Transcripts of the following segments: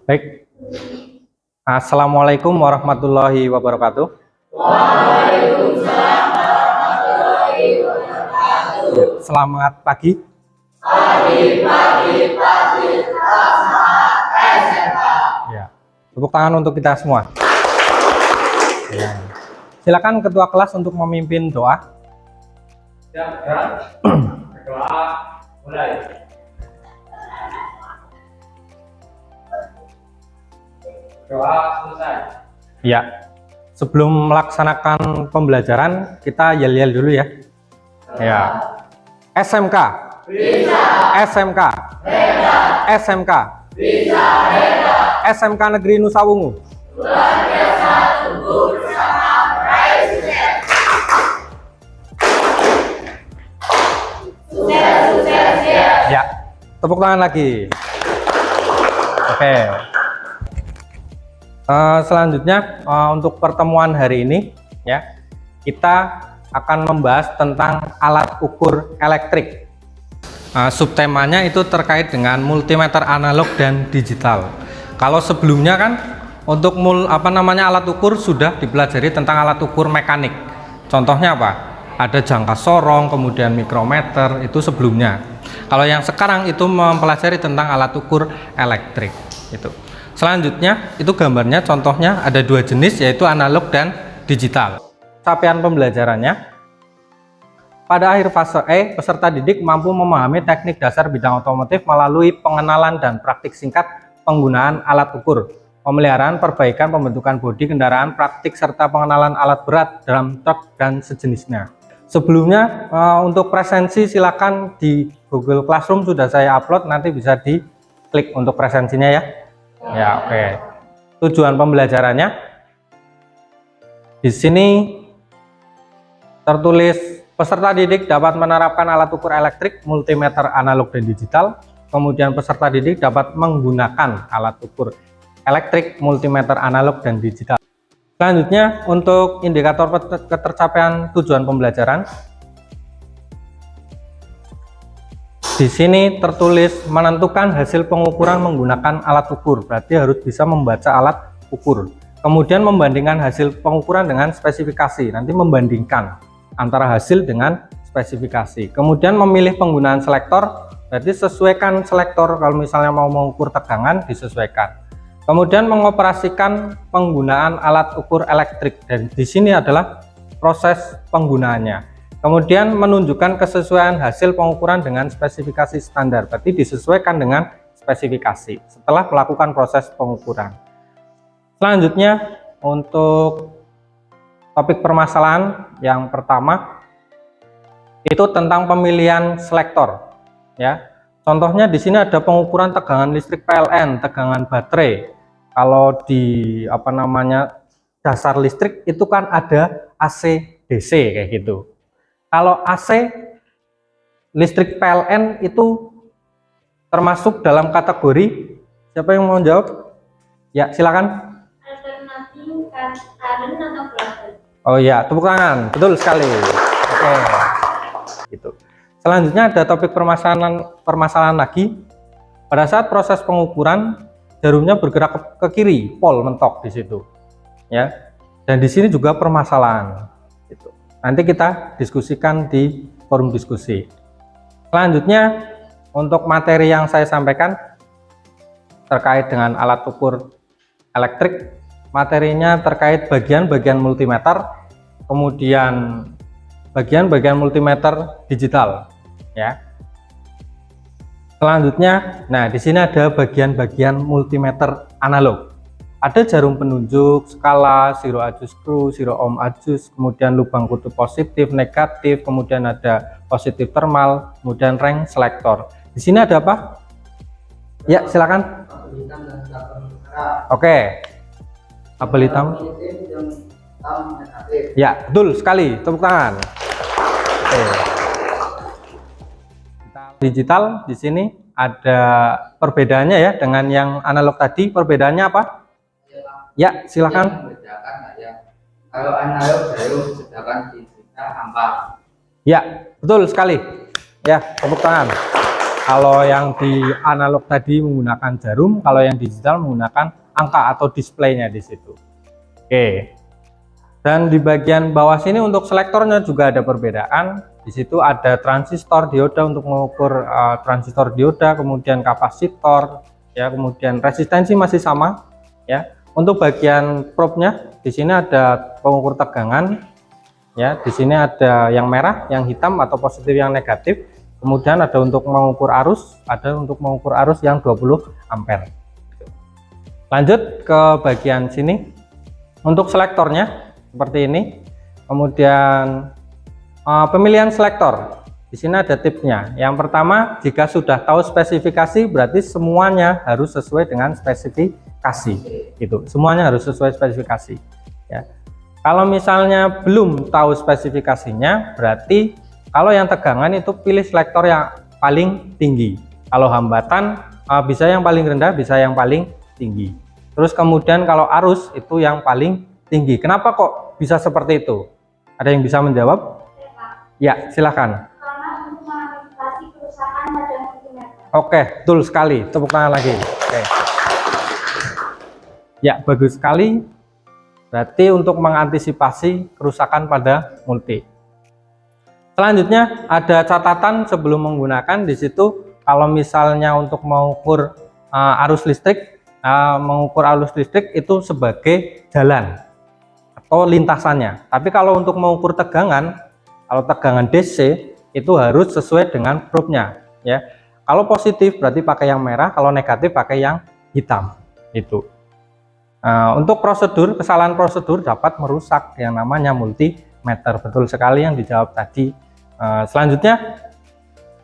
Baik. Assalamualaikum warahmatullahi wabarakatuh. Waalaikumsalam warahmatullahi wabarakatuh. Ya, selamat pagi. Pagi. Selamat SMK. Ya. Tepuk tangan untuk kita semua. Ya. Silakan ketua kelas untuk memimpin doa. Doa mulai. Doa selesai. Ya, sebelum melaksanakan pembelajaran kita yel-yel dulu ya. Ya. SMK. Bisa. SMK. Hebat. SMK. Bisa hebat. SMK Negeri Nusa Wungu. Luar biasa tumbuh bersama Presiden. Sukses ya. Ya, tepuk tangan lagi. Oke. Selanjutnya untuk pertemuan hari ini ya, kita akan membahas tentang alat ukur elektrik. Subtemanya itu terkait dengan multimeter analog dan digital. Kalau sebelumnya kan untuk alat ukur sudah dipelajari tentang alat ukur mekanik. Contohnya apa? Ada jangka sorong, kemudian mikrometer, itu sebelumnya. Kalau yang sekarang itu mempelajari tentang alat ukur elektrik itu. Selanjutnya itu gambarnya, contohnya ada dua jenis, yaitu analog dan digital. Capaian pembelajarannya, pada akhir fase E, peserta didik mampu memahami teknik dasar bidang otomotif melalui pengenalan dan praktik singkat penggunaan alat ukur, pemeliharaan, perbaikan, pembentukan bodi kendaraan, praktik, serta pengenalan alat berat dalam truk dan sejenisnya. Sebelumnya untuk presensi silakan di Google Classroom sudah saya upload, nanti bisa diklik untuk presensinya ya. Ya, oke. Tujuan pembelajarannya di sini tertulis peserta didik dapat menerapkan alat ukur elektrik, multimeter analog dan digital. Kemudian peserta didik dapat menggunakan alat ukur elektrik, multimeter analog dan digital. Selanjutnya untuk indikator ketercapaian tujuan pembelajaran. Di sini tertulis menentukan hasil pengukuran menggunakan alat ukur, berarti harus bisa membaca alat ukur. Kemudian membandingkan hasil pengukuran dengan spesifikasi, nanti membandingkan antara hasil dengan spesifikasi. Kemudian memilih penggunaan selektor, berarti sesuaikan selektor, kalau misalnya mau mengukur tegangan disesuaikan. Kemudian mengoperasikan penggunaan alat ukur elektrik, dan di sini adalah proses penggunaannya. Kemudian menunjukkan kesesuaian hasil pengukuran dengan spesifikasi standar, berarti disesuaikan dengan spesifikasi setelah melakukan proses pengukuran. Selanjutnya untuk topik permasalahan yang pertama itu tentang pemilihan selektor ya. Contohnya di sini ada pengukuran tegangan listrik PLN, tegangan baterai. Kalau di dasar listrik itu kan ada AC DC kayak gitu. Kalau AC listrik PLN itu termasuk dalam kategori, siapa yang mau jawab? Ya, silakan. Alternatif current atau voltage. Oh ya, tepuk tangan. Betul sekali. Oke. Gitu. Selanjutnya ada topik permasalahan lagi. Pada saat proses pengukuran, jarumnya bergerak ke kiri, pol mentok di situ. Ya. Dan di sini juga permasalahan. Gitu. Nanti kita diskusikan di forum diskusi. Selanjutnya untuk materi yang saya sampaikan terkait dengan alat ukur elektrik, materinya terkait bagian-bagian multimeter, kemudian bagian-bagian multimeter digital ya. Selanjutnya, nah di sini ada bagian-bagian multimeter analog. Ada jarum penunjuk, skala, zero adjust screw, zero ohm adjust, kemudian lubang kutub positif, negatif, kemudian ada positif thermal, kemudian range selector. Di sini ada apa? Ya, silakan. Oke. Kabel hitam. Ya, betul sekali. Tepuk tangan. Oke. Digital di sini ada perbedaannya ya dengan yang analog tadi. Perbedaannya apa? Ya, silakan. Membedakan nggak ya? Kalau analog jarum, sedangkan digital angka. Ya, betul sekali. Ya, tepuk tangan. Kalau yang di analog tadi menggunakan jarum, kalau yang digital menggunakan angka atau displaynya di situ. Oke. Dan di bagian bawah sini untuk selektornya juga ada perbedaan. Di situ ada transistor dioda untuk mengukur transistor dioda, kemudian kapasitor, ya, kemudian resistensi masih sama, ya. Untuk bagian probe-nya di sini ada pengukur tegangan, ya. Di sini ada yang merah, yang hitam atau positif, yang negatif. Kemudian ada untuk mengukur arus, ada untuk mengukur arus yang 20 ampere. Lanjut ke bagian sini. Untuk selektornya seperti ini. Kemudian pemilihan selektor. Di sini ada tipsnya. Yang pertama, jika sudah tahu spesifikasi berarti semuanya harus sesuai dengan spesifikasi. Itu, semuanya harus sesuai spesifikasi, ya. Kalau misalnya belum tahu spesifikasinya, berarti kalau yang tegangan itu pilih selektor yang paling tinggi. Kalau hambatan bisa yang paling rendah, bisa yang paling tinggi. Terus kemudian kalau arus itu yang paling tinggi. Kenapa kok bisa seperti itu? Ada yang bisa menjawab? Ya, silakan. Karena untuk mengantisipasi kerusakan pada multimeter. Oke, betul sekali. Tepuk tangan lagi. Oke. Ya, bagus sekali. Berarti untuk mengantisipasi kerusakan pada multi. Selanjutnya ada catatan sebelum menggunakan. Di situ kalau misalnya untuk mengukur arus listrik, itu sebagai jalan atau lintasannya. Tapi kalau untuk mengukur tegangan, kalau tegangan DC itu harus sesuai dengan probe-nya, ya. Kalau positif berarti pakai yang merah, kalau negatif pakai yang hitam. Itu. Untuk prosedur, kesalahan prosedur dapat merusak yang namanya multimeter. Betul sekali yang dijawab tadi. Selanjutnya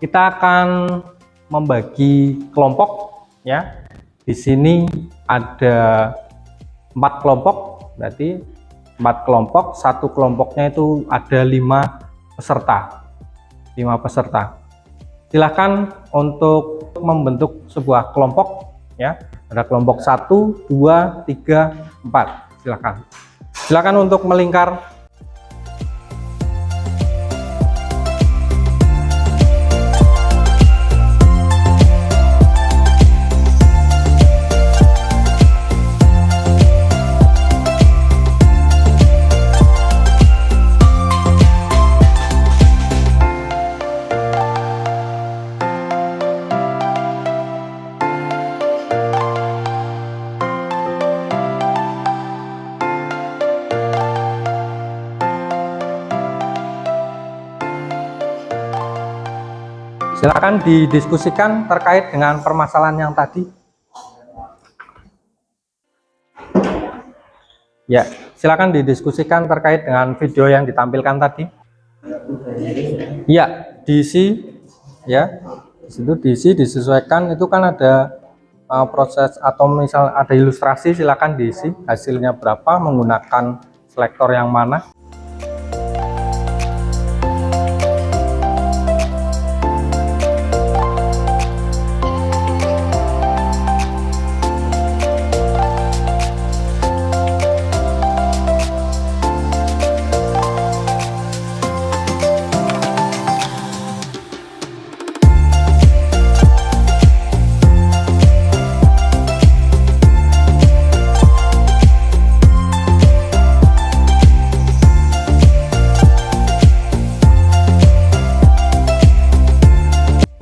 kita akan membagi kelompok, ya. Di sini ada 4 kelompok, berarti 4 kelompok. Satu kelompoknya itu ada 5 peserta. 5 peserta. Silahkan untuk membentuk sebuah kelompok, ya. Ada kelompok 1, 2, 3, 4. Silahkan. Silahkan untuk melingkar. Silakan didiskusikan terkait dengan permasalahan yang tadi. Ya, silakan didiskusikan terkait dengan video yang ditampilkan tadi. Ya, diisi, ya. Di situ diisi, disesuaikan. Itu kan ada proses atau misal ada ilustrasi, silakan diisi hasilnya berapa, menggunakan selektor yang mana.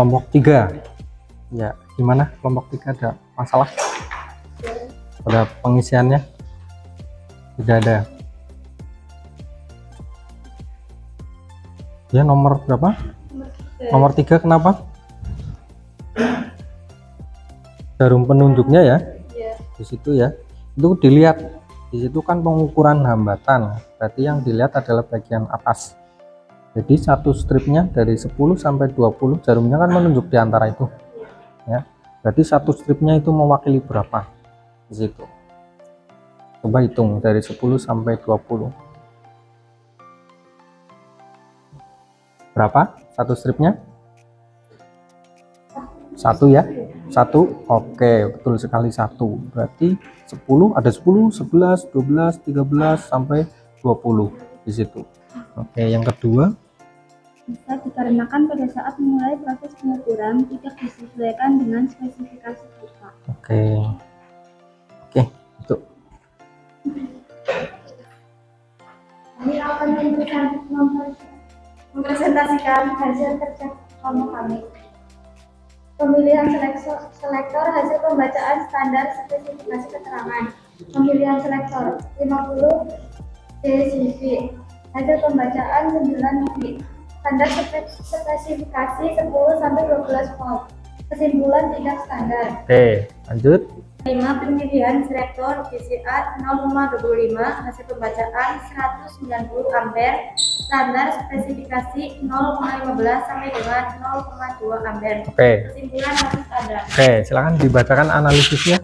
Kelompok 3, ya, gimana kelompok 3, ada masalah pada pengisiannya? Tidak ada. Ya, nomor berapa? Nomor 3, kenapa? Jarum penunjuknya, ya. Di situ, ya. Itu dilihat. Di situ kan pengukuran hambatan. Berarti yang dilihat adalah bagian atas. Jadi satu stripnya dari 10 sampai 20, jarumnya kan menunjuk di antara itu, ya. Berarti satu stripnya itu mewakili berapa di situ. Coba hitung dari 10 sampai 20. Berapa satu stripnya? 1 ya. 1. Oke, betul sekali 1. Berarti 10, ada 10, 11, 12, 13 sampai 20 di situ. Oke, yang kedua. Bisa dikarenakan pada saat memulai proses pengukuran tidak disesuaikan dengan spesifikasi kita. Oke. Oke, itu. Kami akan mempresentasikan hasil kerja kami. Pemilihan selektor hasil pembacaan standar spesifikasi keterangan. Pemilihan selektor 50 DCV. Hasil pembacaan 9 V. Standar spesifikasi 10 sampai 12 volt. Kesimpulan tidak standar. Oke, lanjut. 5. Pemilihan selektor BCA 0,25 hasil pembacaan 190 ampere, standar spesifikasi 0,15 sampai dengan 0,2 ampere. Oke. Kesimpulan harus ada. Oke, silakan dibacakan analisisnya.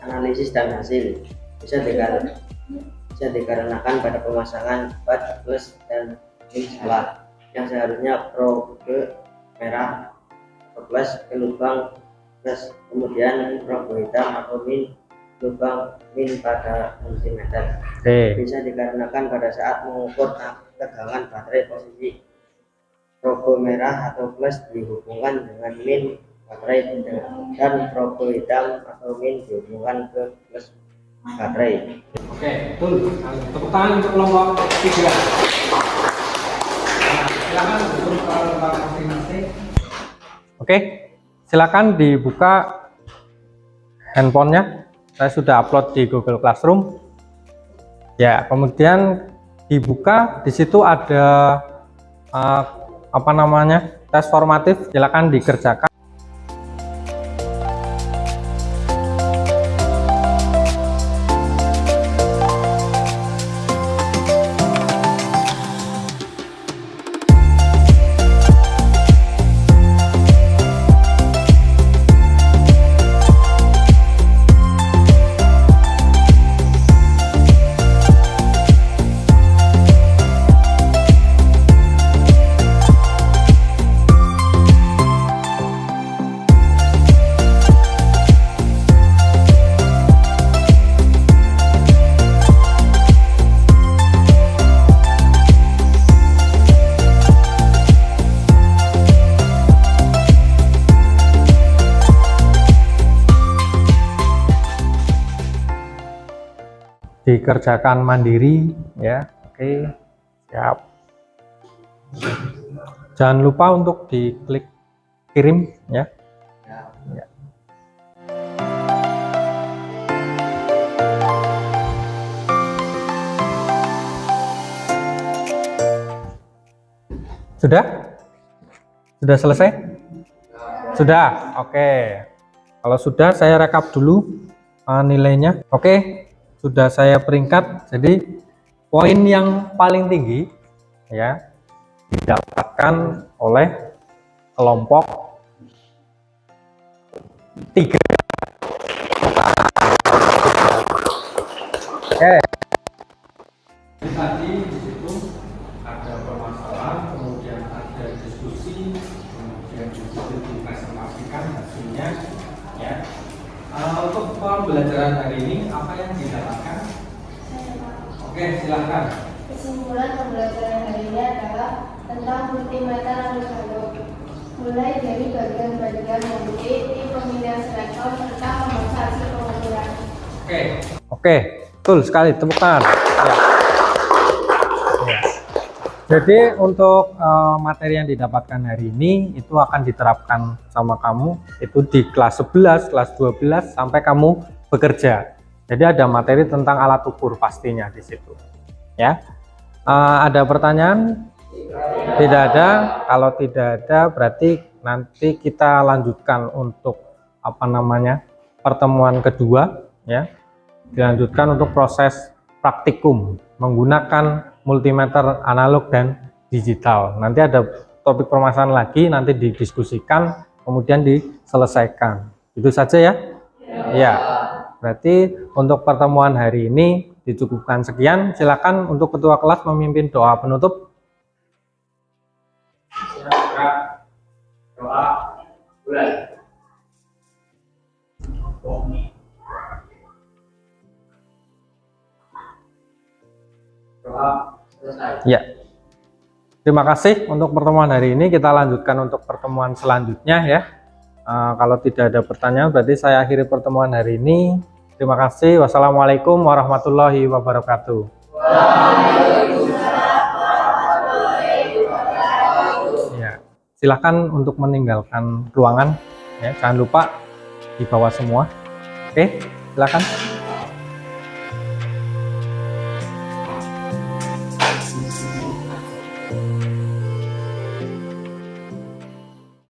Analisis dan hasil bisa dikarenakan pada pemasangan bat plus dan min salah yang seharusnya probe merah atau plus ke lubang plus, kemudian probe hitam atau min lubang min pada multimeter. Bisa dikarenakan pada saat mengukur tegangan baterai posisi probe merah atau plus dihubungkan dengan min baterai dan probe hitam atau min dihubungkan ke plus baterai. Oke, betul. Tepuk tangan untuk kelompok 3. Silakan untuk kelompok masing-masing. Oke, silakan dibuka handphonenya. Saya sudah upload di Google Classroom. Ya, kemudian dibuka. Di situ ada tes formatif. Silakan dikerjakan. Dikerjakan mandiri ya. Oke, siap. Jangan lupa untuk diklik kirim ya. Ya. Sudah selesai? Sudah. Oke. Kalau sudah, saya rekap dulu nilainya. Oke. Sudah saya peringkat, jadi poin yang paling tinggi ya didapatkan oleh kelompok 3. Oke. Tadi di situ ada permasalahan, kemudian ada diskusi, kemudian juga dipresentasikan hasilnya ya. Untuk pembelajaran hari ini apa yang didapatkan? Oke, silahkan. Kesimpulan pembelajaran hari ini adalah tentang multimeter analog, mulai dari bagian-bagian memilih pemilihan selektor serta membaca hasil pengukuran. Oke, betul sekali, tepuk tangan. Ya. Jadi untuk materi yang didapatkan hari ini itu akan diterapkan sama kamu itu di kelas 11, kelas 12 sampai kamu bekerja. Jadi ada materi tentang alat ukur pastinya di situ. Ya. Ada pertanyaan? Tidak ada. Kalau tidak ada berarti nanti kita lanjutkan untuk pertemuan kedua ya. Dilanjutkan untuk proses praktikum menggunakan multimeter analog dan digital. Nanti ada topik permasalahan lagi, nanti didiskusikan, kemudian diselesaikan. Itu saja ya? Ya. Berarti untuk pertemuan hari ini dicukupkan sekian. Silakan untuk ketua kelas memimpin doa penutup. Doa mulai. Doa selesai. Ya. Terima kasih untuk pertemuan hari ini. Kita lanjutkan untuk pertemuan selanjutnya ya. Kalau tidak ada pertanyaan berarti saya akhiri pertemuan hari ini. Terima kasih. Wassalamualaikum warahmatullahi wabarakatuh. Ya, silakan untuk meninggalkan ruangan ya. Jangan lupa dibawa semua. Oke, silakan.